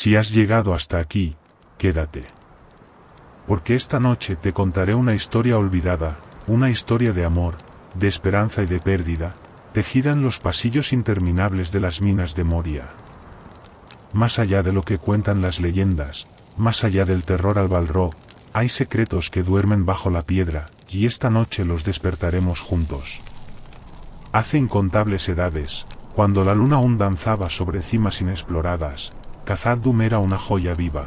Si has llegado hasta aquí, quédate. Porque esta noche te contaré una historia olvidada, una historia de amor, de esperanza y de pérdida, tejida en los pasillos interminables de las minas de Moria. Más allá de lo que cuentan las leyendas, más allá del terror al Balrog, hay secretos que duermen bajo la piedra, y esta noche los despertaremos juntos. Hace incontables edades, cuando la luna aún danzaba sobre cimas inexploradas, Khazad-dûm era una joya viva.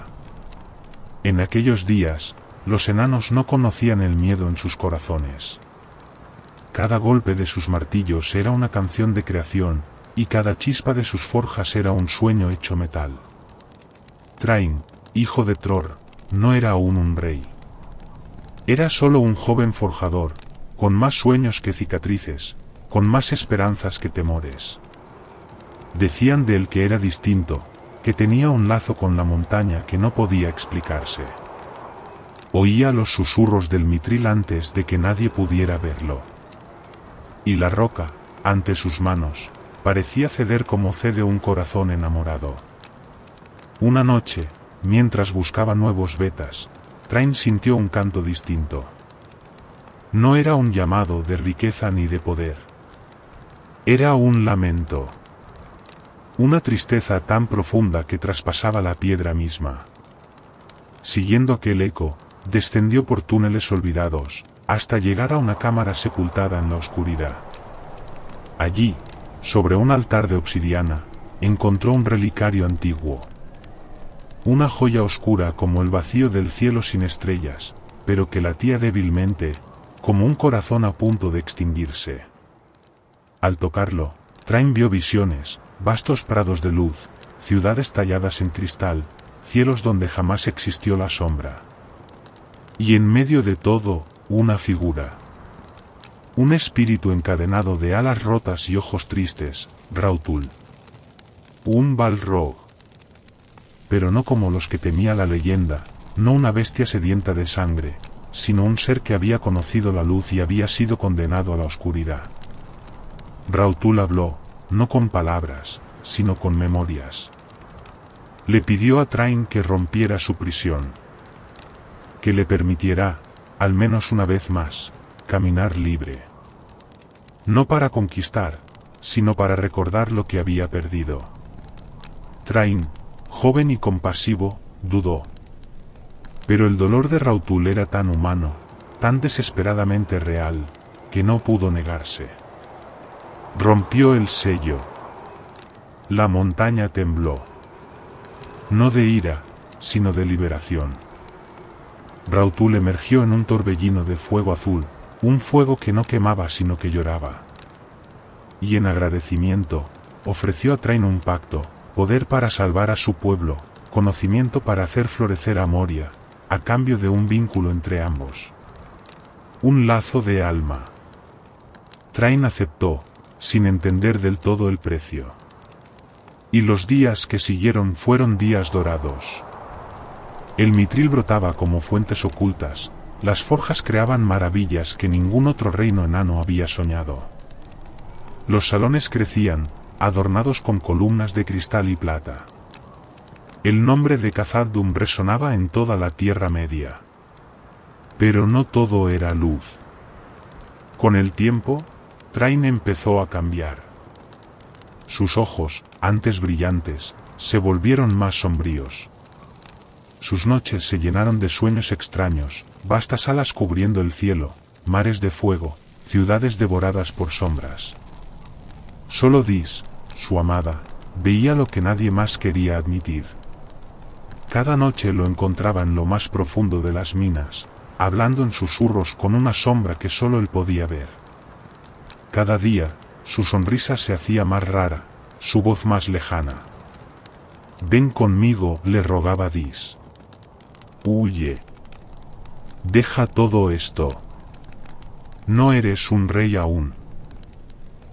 En aquellos días, los enanos no conocían el miedo en sus corazones. Cada golpe de sus martillos era una canción de creación, y cada chispa de sus forjas era un sueño hecho metal. Thrain, hijo de Tror, no era aún un rey. Era solo un joven forjador, con más sueños que cicatrices, con más esperanzas que temores. Decían de él que era distinto, que tenía un lazo con la montaña que no podía explicarse. Oía los susurros del Mithril antes de que nadie pudiera verlo. Y la roca, ante sus manos, parecía ceder como cede un corazón enamorado. Una noche, mientras buscaba nuevos vetas, Thrain sintió un canto distinto. No era un llamado de riqueza ni de poder. Era un lamento. Una tristeza tan profunda que traspasaba la piedra misma. Siguiendo aquel eco, descendió por túneles olvidados, hasta llegar a una cámara sepultada en la oscuridad. Allí, sobre un altar de obsidiana, encontró un relicario antiguo. Una joya oscura como el vacío del cielo sin estrellas, pero que latía débilmente, como un corazón a punto de extinguirse. Al tocarlo, Thrain vio visiones, vastos prados de luz, ciudades talladas en cristal, cielos donde jamás existió la sombra. Y en medio de todo, una figura. Un espíritu encadenado de alas rotas y ojos tristes, Raútul. Un Balrog. Pero no como los que temía la leyenda, no una bestia sedienta de sangre, sino un ser que había conocido la luz y había sido condenado a la oscuridad. Raútul habló, no con palabras, sino con memorias. Le pidió a Thrain que rompiera su prisión. Que le permitiera, al menos una vez más, caminar libre. No para conquistar, sino para recordar lo que había perdido. Thrain, joven y compasivo, dudó. Pero el dolor de Raútul era tan humano, tan desesperadamente real, que no pudo negarse. Rompió el sello. La montaña tembló. No de ira, sino de liberación. Raútul emergió en un torbellino de fuego azul, un fuego que no quemaba sino que lloraba. Y en agradecimiento, ofreció a Thrain un pacto, poder para salvar a su pueblo, conocimiento para hacer florecer a Moria, a cambio de un vínculo entre ambos. Un lazo de alma. Thrain aceptó, sin entender del todo el precio. Y los días que siguieron fueron días dorados. El Mithril brotaba como fuentes ocultas, las forjas creaban maravillas que ningún otro reino enano había soñado. Los salones crecían, adornados con columnas de cristal y plata. El nombre de Khazad-dûm resonaba en toda la Tierra Media. Pero no todo era luz. Con el tiempo, Thrain empezó a cambiar. Sus ojos, antes brillantes, se volvieron más sombríos. Sus noches se llenaron de sueños extraños, vastas alas cubriendo el cielo, mares de fuego, ciudades devoradas por sombras. Solo Dis, su amada, veía lo que nadie más quería admitir. Cada noche lo encontraba en lo más profundo de las minas, hablando en susurros con una sombra que solo él podía ver. Cada día, su sonrisa se hacía más rara, su voz más lejana. Ven conmigo, le rogaba Dis. Huye. Deja todo esto. No eres un rey aún.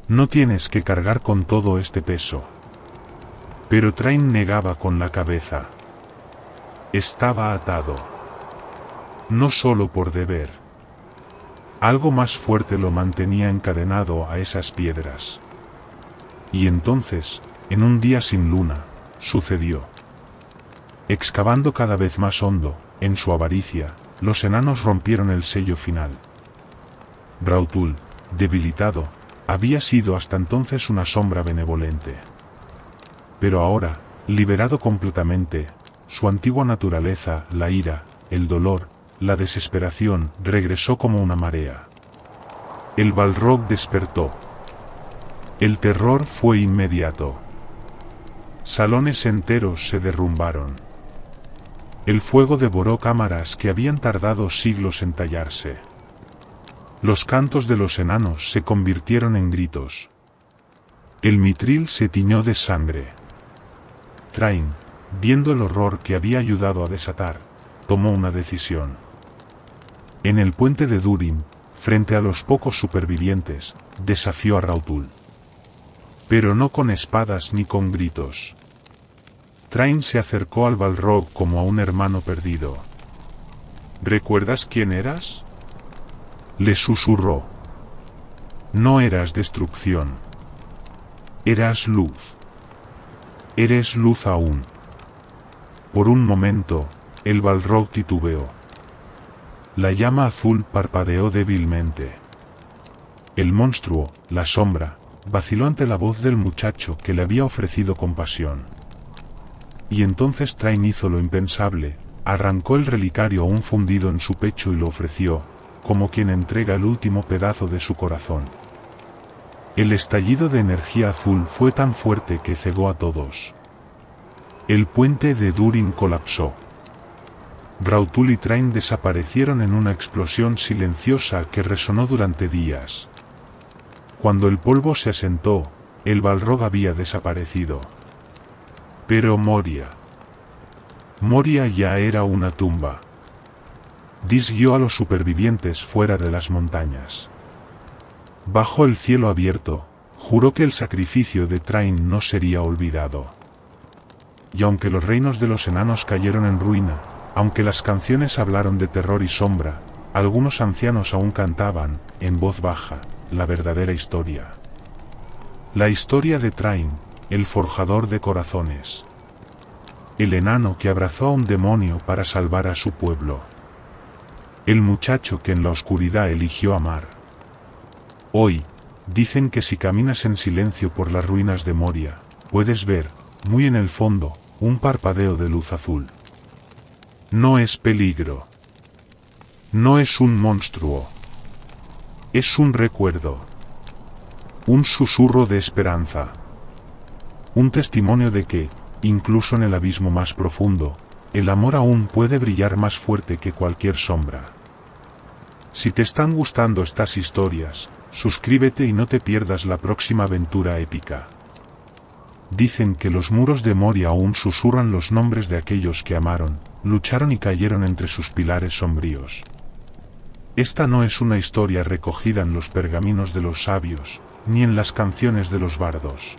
No tienes que cargar con todo este peso. Pero Thrain negaba con la cabeza. Estaba atado. No solo por deber. Algo más fuerte lo mantenía encadenado a esas piedras. Y entonces, en un día sin luna, sucedió. Excavando cada vez más hondo, en su avaricia, los enanos rompieron el sello final. Rautul, debilitado, había sido hasta entonces una sombra benevolente. Pero ahora, liberado completamente, su antigua naturaleza, la ira, el dolor, la desesperación, regresó como una marea. El Balrog despertó. El terror fue inmediato. Salones enteros se derrumbaron. El fuego devoró cámaras que habían tardado siglos en tallarse. Los cantos de los enanos se convirtieron en gritos. El Mithril se tiñó de sangre. Thrain, viendo el horror que había ayudado a desatar, tomó una decisión. En el puente de Durin, frente a los pocos supervivientes, desafió a Rautul. Pero no con espadas ni con gritos. Thrain se acercó al Balrog como a un hermano perdido. ¿Recuerdas quién eras? Le susurró. No eras destrucción. Eras luz. Eres luz aún. Por un momento, el Balrog titubeó. La llama azul parpadeó débilmente. El monstruo, la sombra, vaciló ante la voz del muchacho que le había ofrecido compasión. Y entonces Thrain hizo lo impensable, arrancó el relicario aún fundido en su pecho y lo ofreció, como quien entrega el último pedazo de su corazón. El estallido de energía azul fue tan fuerte que cegó a todos. El puente de Durin colapsó. Rautul y Thrain desaparecieron en una explosión silenciosa que resonó durante días. Cuando el polvo se asentó, el Balrog había desaparecido. Pero Moria ya era una tumba. Dis guió a los supervivientes fuera de las montañas. Bajo el cielo abierto, juró que el sacrificio de Thrain no sería olvidado. Y aunque los reinos de los enanos cayeron en ruina, aunque las canciones hablaron de terror y sombra, algunos ancianos aún cantaban, en voz baja, la verdadera historia. La historia de Thrain, el forjador de corazones. El enano que abrazó a un demonio para salvar a su pueblo. El muchacho que en la oscuridad eligió amar. Hoy, dicen que si caminas en silencio por las ruinas de Moria, puedes ver, muy en el fondo, un parpadeo de luz azul. No es peligro. No es un monstruo. Es un recuerdo. Un susurro de esperanza. Un testimonio de que, incluso en el abismo más profundo, el amor aún puede brillar más fuerte que cualquier sombra. Si te están gustando estas historias, suscríbete y no te pierdas la próxima aventura épica. Dicen que los muros de Moria aún susurran los nombres de aquellos que amaron, lucharon y cayeron entre sus pilares sombríos. Esta no es una historia recogida en los pergaminos de los sabios, ni en las canciones de los bardos.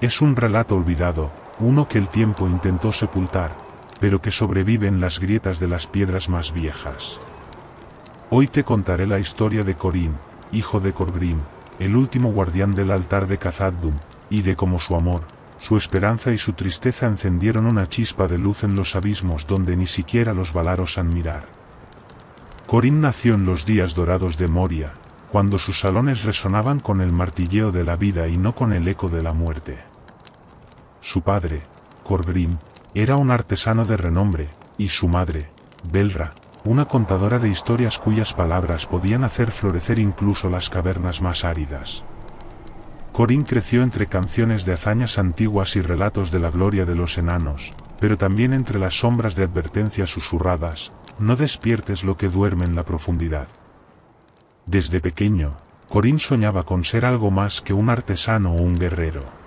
Es un relato olvidado, uno que el tiempo intentó sepultar, pero que sobrevive en las grietas de las piedras más viejas. Hoy te contaré la historia de Corin, hijo de Corgrim, el último guardián del altar de Khazad-dûm, y de cómo su amor, su esperanza y su tristeza encendieron una chispa de luz en los abismos donde ni siquiera los Valar osan mirar. Corin nació en los días dorados de Moria, cuando sus salones resonaban con el martilleo de la vida y no con el eco de la muerte. Su padre, Corgrim, era un artesano de renombre, y su madre, Belra, una contadora de historias cuyas palabras podían hacer florecer incluso las cavernas más áridas. Corin creció entre canciones de hazañas antiguas y relatos de la gloria de los enanos, pero también entre las sombras de advertencias susurradas, no despiertes lo que duerme en la profundidad. Desde pequeño, Corin soñaba con ser algo más que un artesano o un guerrero.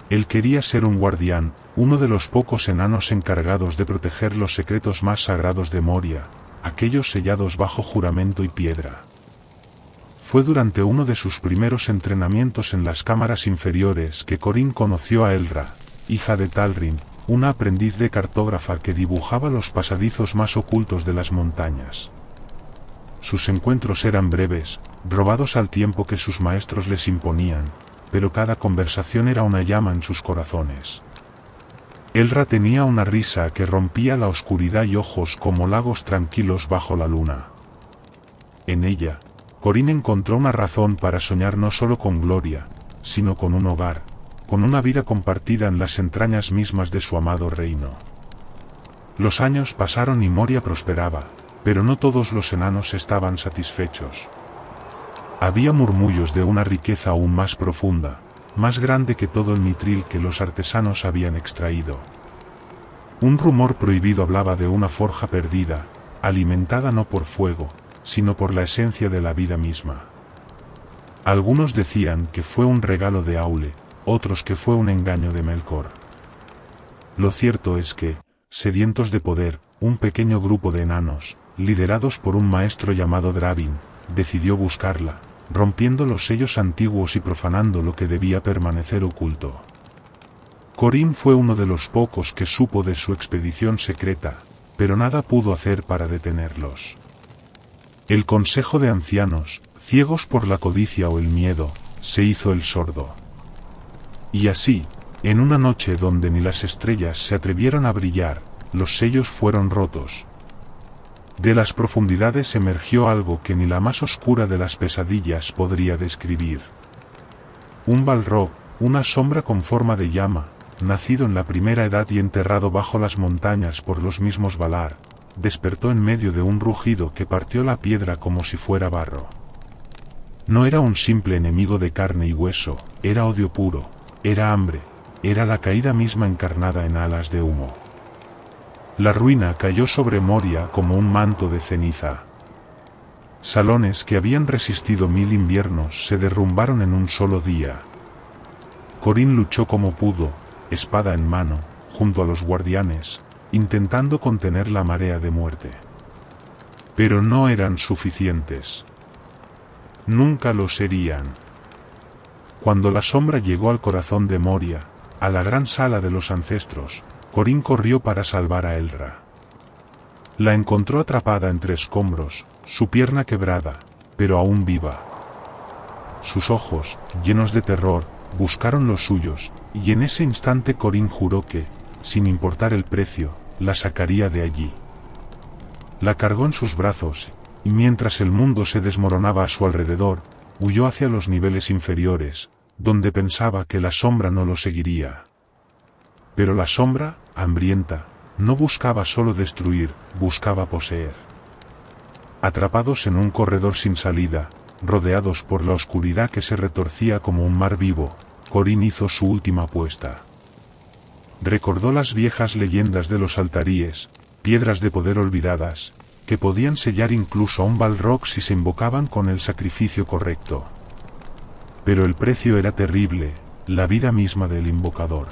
Él quería ser un guardián, uno de los pocos enanos encargados de proteger los secretos más sagrados de Moria, aquellos sellados bajo juramento y piedra. Fue durante uno de sus primeros entrenamientos en las cámaras inferiores que Corin conoció a Elra, hija de Talrin, una aprendiz de cartógrafa que dibujaba los pasadizos más ocultos de las montañas. Sus encuentros eran breves, robados al tiempo que sus maestros les imponían, pero cada conversación era una llama en sus corazones. Elra tenía una risa que rompía la oscuridad y ojos como lagos tranquilos bajo la luna. En ella, Corín encontró una razón para soñar no solo con gloria, sino con un hogar, con una vida compartida en las entrañas mismas de su amado reino. Los años pasaron y Moria prosperaba, pero no todos los enanos estaban satisfechos. Había murmullos de una riqueza aún más profunda, más grande que todo el mitril que los artesanos habían extraído. Un rumor prohibido hablaba de una forja perdida, alimentada no por fuego, sino por la esencia de la vida misma. Algunos decían que fue un regalo de Aule, otros que fue un engaño de Melkor. Lo cierto es que, sedientos de poder, un pequeño grupo de enanos, liderados por un maestro llamado Dravin, decidió buscarla, rompiendo los sellos antiguos y profanando lo que debía permanecer oculto. Corín fue uno de los pocos que supo de su expedición secreta, pero nada pudo hacer para detenerlos. El consejo de ancianos, ciegos por la codicia o el miedo, se hizo el sordo. Y así, en una noche donde ni las estrellas se atrevieron a brillar, los sellos fueron rotos. De las profundidades emergió algo que ni la más oscura de las pesadillas podría describir. Un Balrog, una sombra con forma de llama, nacido en la primera edad y enterrado bajo las montañas por los mismos Valar, despertó en medio de un rugido que partió la piedra como si fuera barro. No era un simple enemigo de carne y hueso, era odio puro, era hambre, era la caída misma encarnada en alas de humo. La ruina cayó sobre Moria como un manto de ceniza. Salones que habían resistido 1000 inviernos se derrumbaron en un solo día. Corín luchó como pudo, espada en mano, junto a los guardianes, intentando contener la marea de muerte. Pero no eran suficientes. Nunca lo serían. Cuando la sombra llegó al corazón de Moria, a la gran sala de los ancestros, Corín corrió para salvar a Elra. La encontró atrapada entre escombros, su pierna quebrada, pero aún viva. Sus ojos, llenos de terror, buscaron los suyos, y en ese instante Corín juró que, sin importar el precio, la sacaría de allí. La cargó en sus brazos, y mientras el mundo se desmoronaba a su alrededor, huyó hacia los niveles inferiores, donde pensaba que la sombra no lo seguiría. Pero la sombra, hambrienta, no buscaba solo destruir, buscaba poseer. Atrapados en un corredor sin salida, rodeados por la oscuridad que se retorcía como un mar vivo, Corín hizo su última apuesta. Recordó las viejas leyendas de los altaríes, piedras de poder olvidadas, que podían sellar incluso a un Balrog si se invocaban con el sacrificio correcto. Pero el precio era terrible, la vida misma del invocador.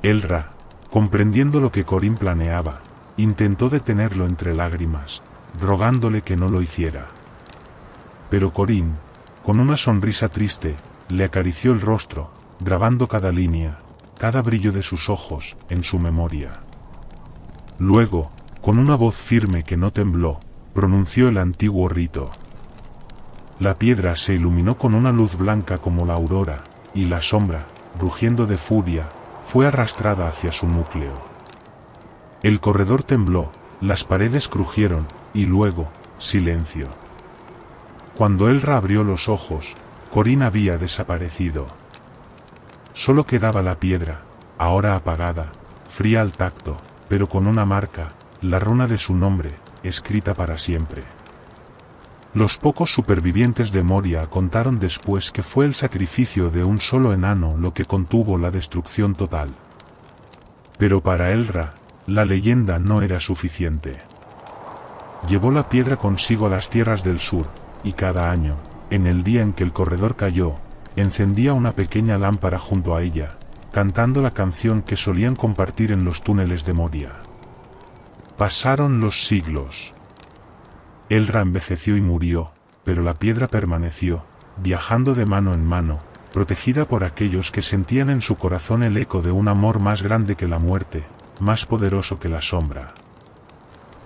Elra, comprendiendo lo que Corín planeaba, intentó detenerlo entre lágrimas, rogándole que no lo hiciera. Pero Corín, con una sonrisa triste, le acarició el rostro, grabando cada línea, cada brillo de sus ojos, en su memoria. Luego, con una voz firme que no tembló, pronunció el antiguo rito. La piedra se iluminó con una luz blanca como la aurora, y la sombra, rugiendo de furia, fue arrastrada hacia su núcleo. El corredor tembló, las paredes crujieron, y luego, silencio. Cuando Elra abrió los ojos, Corín había desaparecido. Solo quedaba la piedra, ahora apagada, fría al tacto, pero con una marca, la runa de su nombre, escrita para siempre. Los pocos supervivientes de Moria contaron después que fue el sacrificio de un solo enano lo que contuvo la destrucción total. Pero para Elra, la leyenda no era suficiente. Llevó la piedra consigo a las tierras del sur, y cada año, en el día en que el corredor cayó, encendía una pequeña lámpara junto a ella, cantando la canción que solían compartir en los túneles de Moria. Pasaron los siglos. Elra envejeció y murió, pero la piedra permaneció, viajando de mano en mano, protegida por aquellos que sentían en su corazón el eco de un amor más grande que la muerte, más poderoso que la sombra.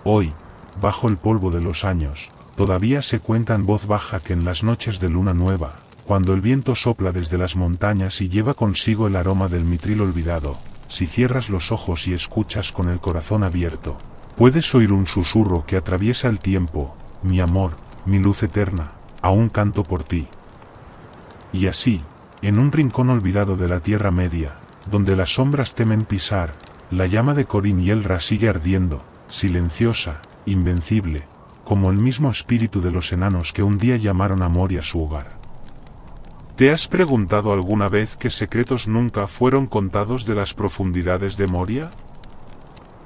Hoy, bajo el polvo de los años, todavía se cuenta en voz baja que en las noches de luna nueva, cuando el viento sopla desde las montañas y lleva consigo el aroma del mitril olvidado, si cierras los ojos y escuchas con el corazón abierto, puedes oír un susurro que atraviesa el tiempo: mi amor, mi luz eterna, aún canto por ti. Y así, en un rincón olvidado de la Tierra Media, donde las sombras temen pisar, la llama de Corin y Elra sigue ardiendo, silenciosa, invencible, como el mismo espíritu de los enanos que un día llamaron a Moria su hogar. ¿Te has preguntado alguna vez qué secretos nunca fueron contados de las profundidades de Moria?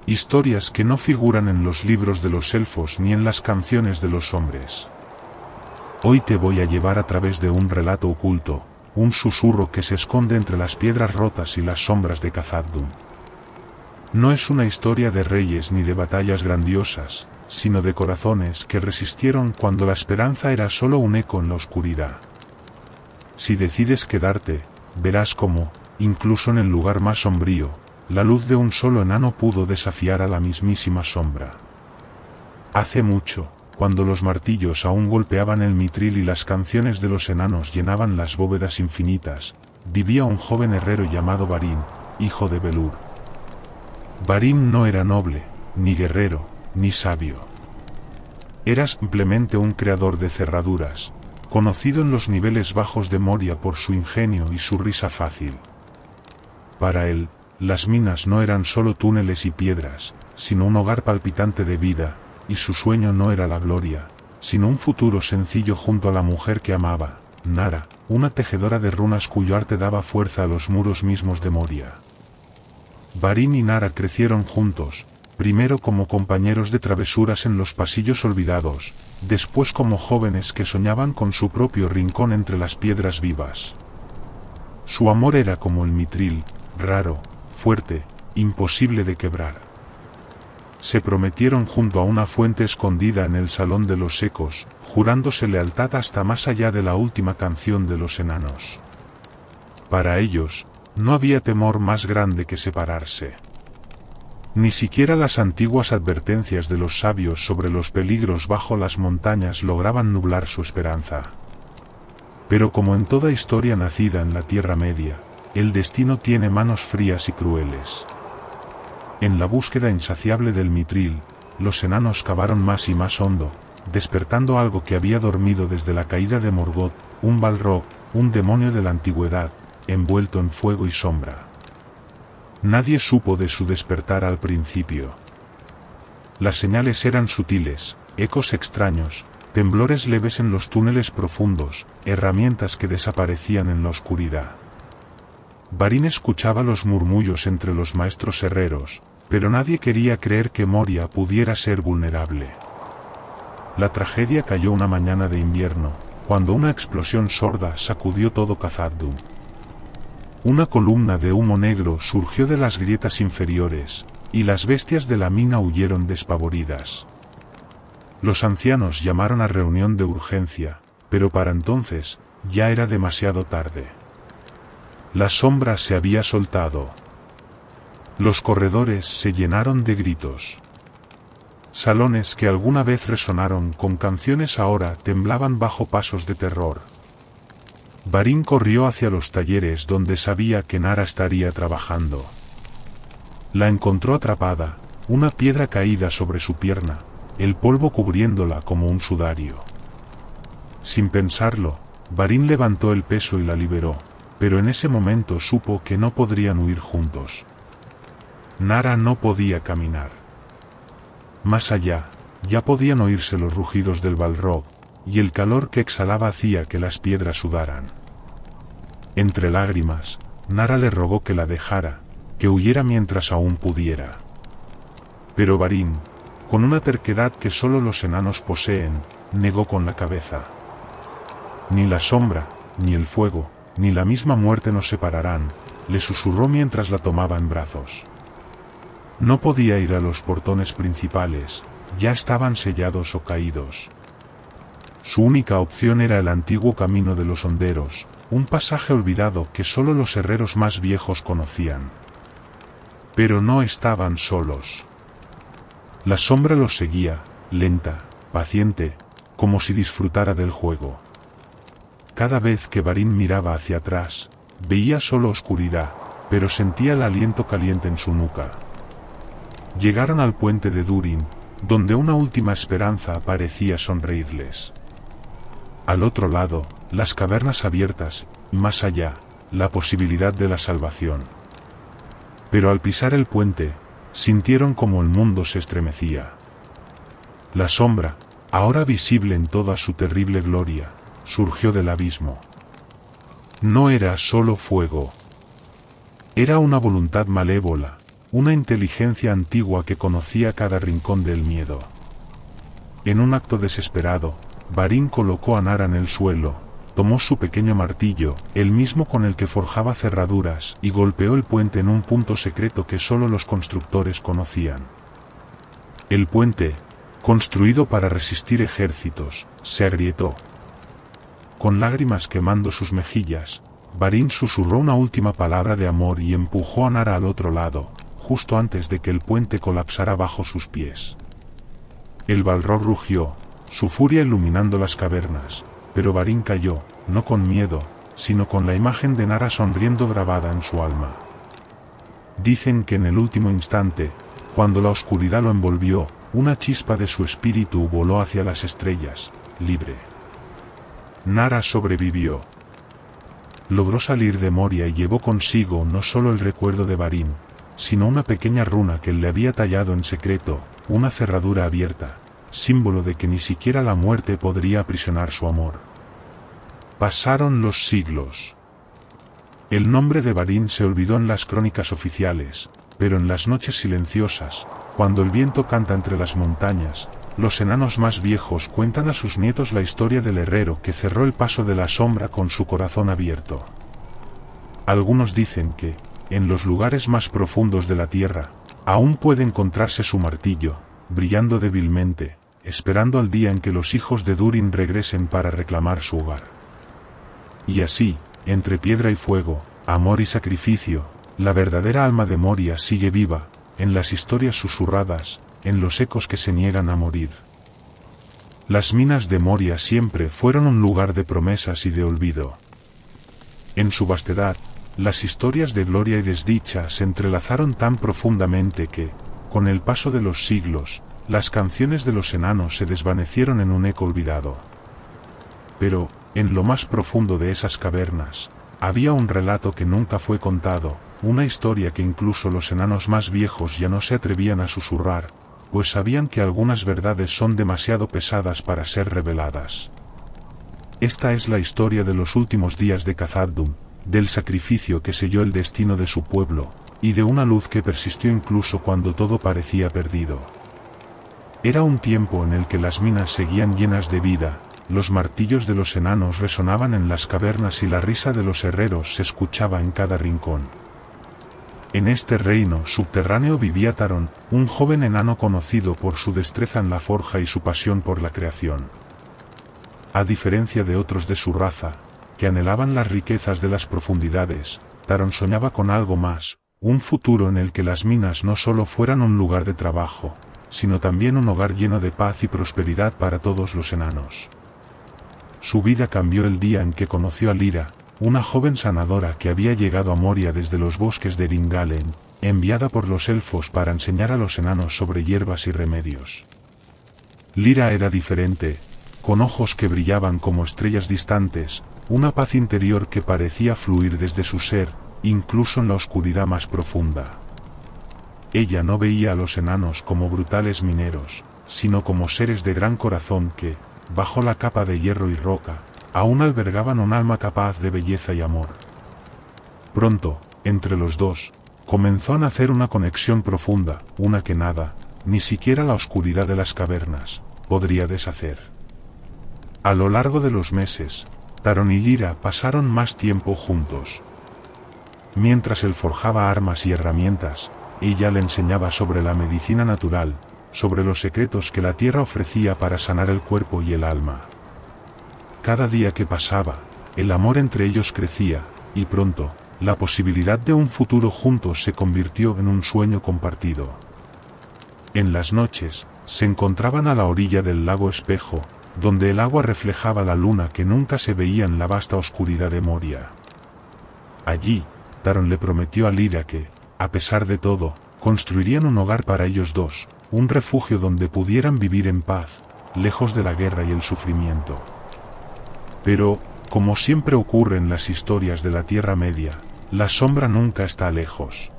Historias que no figuran en los libros de los elfos ni en las canciones de los hombres. Hoy te voy a llevar a través de un relato oculto, un susurro que se esconde entre las piedras rotas y las sombras de Khazad-dûm. No es una historia de reyes ni de batallas grandiosas, sino de corazones que resistieron cuando la esperanza era solo un eco en la oscuridad. Si decides quedarte, verás cómo, incluso en el lugar más sombrío, la luz de un solo enano pudo desafiar a la mismísima sombra. Hace mucho, cuando los martillos aún golpeaban el mitril y las canciones de los enanos llenaban las bóvedas infinitas, vivía un joven herrero llamado Barín, hijo de Belur. Barín no era noble, ni guerrero, ni sabio. Era simplemente un creador de cerraduras, conocido en los niveles bajos de Moria por su ingenio y su risa fácil. Para él, las minas no eran solo túneles y piedras, sino un hogar palpitante de vida, y su sueño no era la gloria, sino un futuro sencillo junto a la mujer que amaba, Nara, una tejedora de runas cuyo arte daba fuerza a los muros mismos de Moria. Barín y Nara crecieron juntos, primero como compañeros de travesuras en los pasillos olvidados, después como jóvenes que soñaban con su propio rincón entre las piedras vivas. Su amor era como el mitril, raro, fuerte, imposible de quebrar. Se prometieron junto a una fuente escondida en el Salón de los Ecos, jurándose lealtad hasta más allá de la última canción de los enanos. Para ellos, no había temor más grande que separarse. Ni siquiera las antiguas advertencias de los sabios sobre los peligros bajo las montañas lograban nublar su esperanza. Pero como en toda historia nacida en la Tierra Media, el destino tiene manos frías y crueles. En la búsqueda insaciable del mitril, los enanos cavaron más y más hondo, despertando algo que había dormido desde la caída de Morgoth, un Balrog, un demonio de la antigüedad, envuelto en fuego y sombra. Nadie supo de su despertar al principio. Las señales eran sutiles, ecos extraños, temblores leves en los túneles profundos, herramientas que desaparecían en la oscuridad. Barín escuchaba los murmullos entre los maestros herreros, pero nadie quería creer que Moria pudiera ser vulnerable. La tragedia cayó una mañana de invierno, cuando una explosión sorda sacudió todo Khazad-dûm. Una columna de humo negro surgió de las grietas inferiores, y las bestias de la mina huyeron despavoridas. Los ancianos llamaron a reunión de urgencia, pero para entonces, ya era demasiado tarde. La sombra se había soltado. Los corredores se llenaron de gritos. Salones que alguna vez resonaron con canciones ahora temblaban bajo pasos de terror. Barín corrió hacia los talleres donde sabía que Nara estaría trabajando. La encontró atrapada, una piedra caída sobre su pierna, el polvo cubriéndola como un sudario. Sin pensarlo, Barín levantó el peso y la liberó, pero en ese momento supo que no podrían huir juntos. Nara no podía caminar. Más allá, ya podían oírse los rugidos del Balrog, y el calor que exhalaba hacía que las piedras sudaran. Entre lágrimas, Nara le rogó que la dejara, que huyera mientras aún pudiera. Pero Barín, con una terquedad que solo los enanos poseen, negó con la cabeza. Ni la sombra, ni el fuego, ni la misma muerte nos separarán, le susurró mientras la tomaba en brazos. No podía ir a los portones principales, ya estaban sellados o caídos. Su única opción era el antiguo camino de los honderos, un pasaje olvidado que solo los herreros más viejos conocían. Pero no estaban solos. La sombra los seguía, lenta, paciente, como si disfrutara del juego. Cada vez que Barín miraba hacia atrás, veía solo oscuridad, pero sentía el aliento caliente en su nuca. Llegaron al puente de Durin, donde una última esperanza parecía sonreírles. Al otro lado, las cavernas abiertas, y más allá, la posibilidad de la salvación. Pero al pisar el puente, sintieron como el mundo se estremecía. La sombra, ahora visible en toda su terrible gloria, surgió del abismo. No era solo fuego. Era una voluntad malévola, una inteligencia antigua que conocía cada rincón del miedo. En un acto desesperado, Varin colocó a Nara en el suelo, tomó su pequeño martillo, el mismo con el que forjaba cerraduras, y golpeó el puente en un punto secreto que solo los constructores conocían. El puente, construido para resistir ejércitos, se agrietó. Con lágrimas quemando sus mejillas, Varin susurró una última palabra de amor y empujó a Nara al otro lado, justo antes de que el puente colapsara bajo sus pies. El Balrog rugió, su furia iluminando las cavernas, pero Varin cayó, no con miedo, sino con la imagen de Nara sonriendo grabada en su alma. Dicen que en el último instante, cuando la oscuridad lo envolvió, una chispa de su espíritu voló hacia las estrellas, libre. Nara sobrevivió. Logró salir de Moria y llevó consigo no solo el recuerdo de Varin, sino una pequeña runa que le había tallado en secreto, una cerradura abierta, símbolo de que ni siquiera la muerte podría aprisionar su amor. Pasaron los siglos. El nombre de Varin se olvidó en las crónicas oficiales, pero en las noches silenciosas, cuando el viento canta entre las montañas, los enanos más viejos cuentan a sus nietos la historia del herrero que cerró el paso de la sombra con su corazón abierto. Algunos dicen que, en los lugares más profundos de la tierra, aún puede encontrarse su martillo, brillando débilmente, esperando al día en que los hijos de Durin regresen para reclamar su hogar. Y así, entre piedra y fuego, amor y sacrificio, la verdadera alma de Moria sigue viva, en las historias susurradas, en los ecos que se niegan a morir. Las minas de Moria siempre fueron un lugar de promesas y de olvido. En su vastedad, las historias de gloria y desdicha se entrelazaron tan profundamente que, con el paso de los siglos, las canciones de los enanos se desvanecieron en un eco olvidado. Pero, en lo más profundo de esas cavernas, había un relato que nunca fue contado, una historia que incluso los enanos más viejos ya no se atrevían a susurrar, pues sabían que algunas verdades son demasiado pesadas para ser reveladas. Esta es la historia de los últimos días de Khazad-dûm, del sacrificio que selló el destino de su pueblo, y de una luz que persistió incluso cuando todo parecía perdido. Era un tiempo en el que las minas seguían llenas de vida, los martillos de los enanos resonaban en las cavernas y la risa de los herreros se escuchaba en cada rincón. En este reino subterráneo vivía Taron, un joven enano conocido por su destreza en la forja y su pasión por la creación. A diferencia de otros de su raza, que anhelaban las riquezas de las profundidades, Taron soñaba con algo más, un futuro en el que las minas no solo fueran un lugar de trabajo, sino también un hogar lleno de paz y prosperidad para todos los enanos. Su vida cambió el día en que conoció a Lyra, una joven sanadora que había llegado a Moria desde los bosques de Ringalen, enviada por los elfos para enseñar a los enanos sobre hierbas y remedios. Lyra era diferente, con ojos que brillaban como estrellas distantes, una paz interior que parecía fluir desde su ser, incluso en la oscuridad más profunda. Ella no veía a los enanos como brutales mineros, sino como seres de gran corazón que, bajo la capa de hierro y roca, aún albergaban un alma capaz de belleza y amor. Pronto, entre los dos, comenzó a nacer una conexión profunda, una que nada, ni siquiera la oscuridad de las cavernas, podría deshacer. A lo largo de los meses, Taron y Lyra pasaron más tiempo juntos. Mientras él forjaba armas y herramientas, ella le enseñaba sobre la medicina natural, sobre los secretos que la tierra ofrecía para sanar el cuerpo y el alma. Cada día que pasaba, el amor entre ellos crecía, y pronto, la posibilidad de un futuro juntos se convirtió en un sueño compartido. En las noches, se encontraban a la orilla del lago Espejo, donde el agua reflejaba la luna que nunca se veía en la vasta oscuridad de Moria. Allí, Taron le prometió a Lyra que, a pesar de todo, construirían un hogar para ellos dos, un refugio donde pudieran vivir en paz, lejos de la guerra y el sufrimiento. Pero, como siempre ocurre en las historias de la Tierra Media, la sombra nunca está lejos.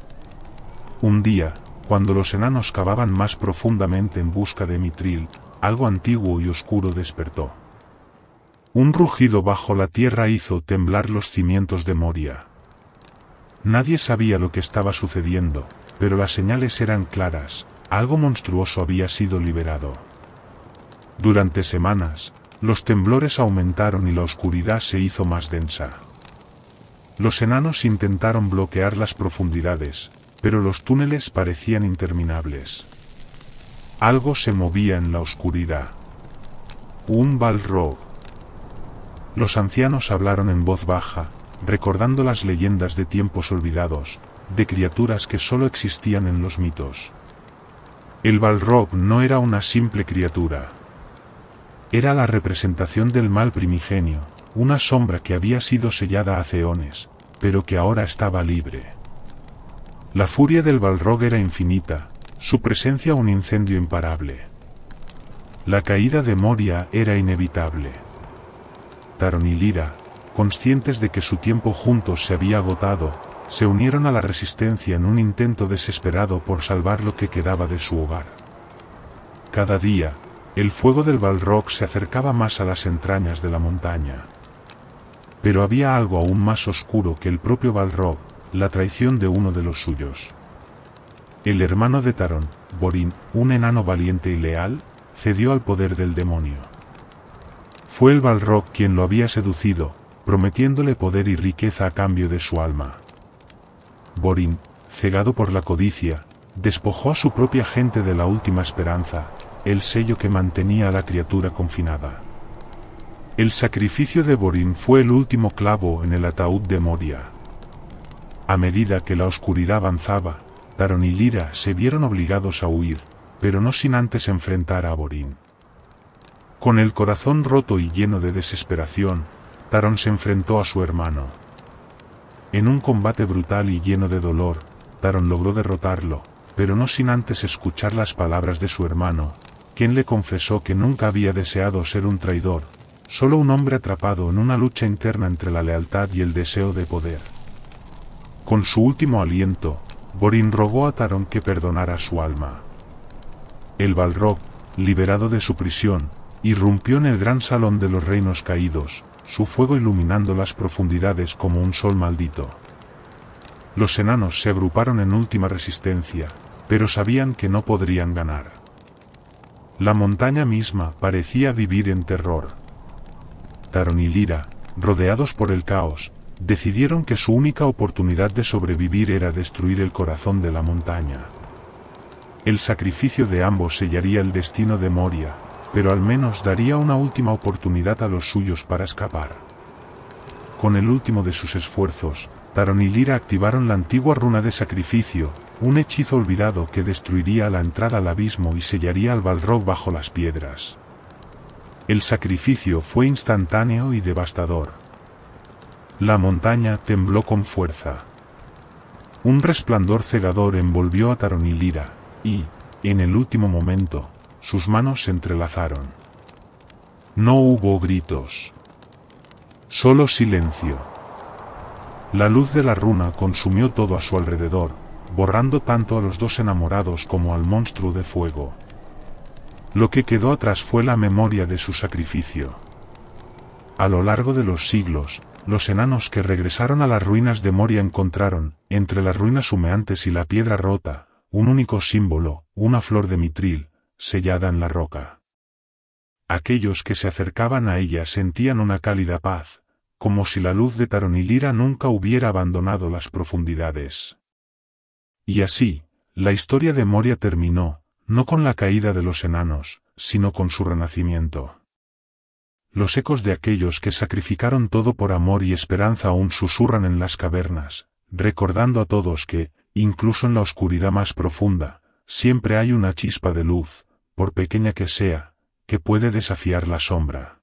Un día, cuando los enanos cavaban más profundamente en busca de Mithril, algo antiguo y oscuro despertó. Un rugido bajo la tierra hizo temblar los cimientos de Moria. Nadie sabía lo que estaba sucediendo, pero las señales eran claras, algo monstruoso había sido liberado. Durante semanas, los temblores aumentaron y la oscuridad se hizo más densa. Los enanos intentaron bloquear las profundidades, pero los túneles parecían interminables. Algo se movía en la oscuridad. Un Balrog. Los ancianos hablaron en voz baja, recordando las leyendas de tiempos olvidados, de criaturas que solo existían en los mitos. El Balrog no era una simple criatura. Era la representación del mal primigenio, una sombra que había sido sellada hace eones, pero que ahora estaba libre. La furia del Balrog era infinita, su presencia un incendio imparable. La caída de Moria era inevitable. Taron y Lyra, conscientes de que su tiempo juntos se había agotado, se unieron a la resistencia en un intento desesperado por salvar lo que quedaba de su hogar. Cada día, el fuego del Balrog se acercaba más a las entrañas de la montaña. Pero había algo aún más oscuro que el propio Balrog, la traición de uno de los suyos. El hermano de Taron, Borin, un enano valiente y leal, cedió al poder del demonio. Fue el Balrog quien lo había seducido, prometiéndole poder y riqueza a cambio de su alma. Borin, cegado por la codicia, despojó a su propia gente de la última esperanza, el sello que mantenía a la criatura confinada. El sacrificio de Borin fue el último clavo en el ataúd de Moria. A medida que la oscuridad avanzaba, Taron y Lyra se vieron obligados a huir, pero no sin antes enfrentar a Borin. Con el corazón roto y lleno de desesperación, Taron se enfrentó a su hermano. En un combate brutal y lleno de dolor, Taron logró derrotarlo, pero no sin antes escuchar las palabras de su hermano, quien le confesó que nunca había deseado ser un traidor, solo un hombre atrapado en una lucha interna entre la lealtad y el deseo de poder. Con su último aliento, Borin rogó a Taron que perdonara su alma. El Balrog, liberado de su prisión, irrumpió en el gran salón de los reinos caídos, su fuego iluminando las profundidades como un sol maldito. Los enanos se agruparon en última resistencia, pero sabían que no podrían ganar. La montaña misma parecía vivir en terror. Taron y Lyra, rodeados por el caos, decidieron que su única oportunidad de sobrevivir era destruir el corazón de la montaña. El sacrificio de ambos sellaría el destino de Moria, pero al menos daría una última oportunidad a los suyos para escapar. Con el último de sus esfuerzos, Taron y Lyra activaron la antigua runa de sacrificio, un hechizo olvidado que destruiría la entrada al abismo y sellaría al Balrog bajo las piedras. El sacrificio fue instantáneo y devastador. La montaña tembló con fuerza. Un resplandor cegador envolvió a Taron y Lyra, y, en el último momento, sus manos se entrelazaron. No hubo gritos. Solo silencio. La luz de la runa consumió todo a su alrededor, borrando tanto a los dos enamorados como al monstruo de fuego. Lo que quedó atrás fue la memoria de su sacrificio. A lo largo de los siglos, los enanos que regresaron a las ruinas de Moria encontraron, entre las ruinas humeantes y la piedra rota, un único símbolo, una flor de Mithril, sellada en la roca. Aquellos que se acercaban a ella sentían una cálida paz, como si la luz de Taron y Lyra nunca hubiera abandonado las profundidades. Y así, la historia de Moria terminó, no con la caída de los enanos, sino con su renacimiento. Los ecos de aquellos que sacrificaron todo por amor y esperanza aún susurran en las cavernas, recordando a todos que, incluso en la oscuridad más profunda, siempre hay una chispa de luz, por pequeña que sea, que puede desafiar la sombra.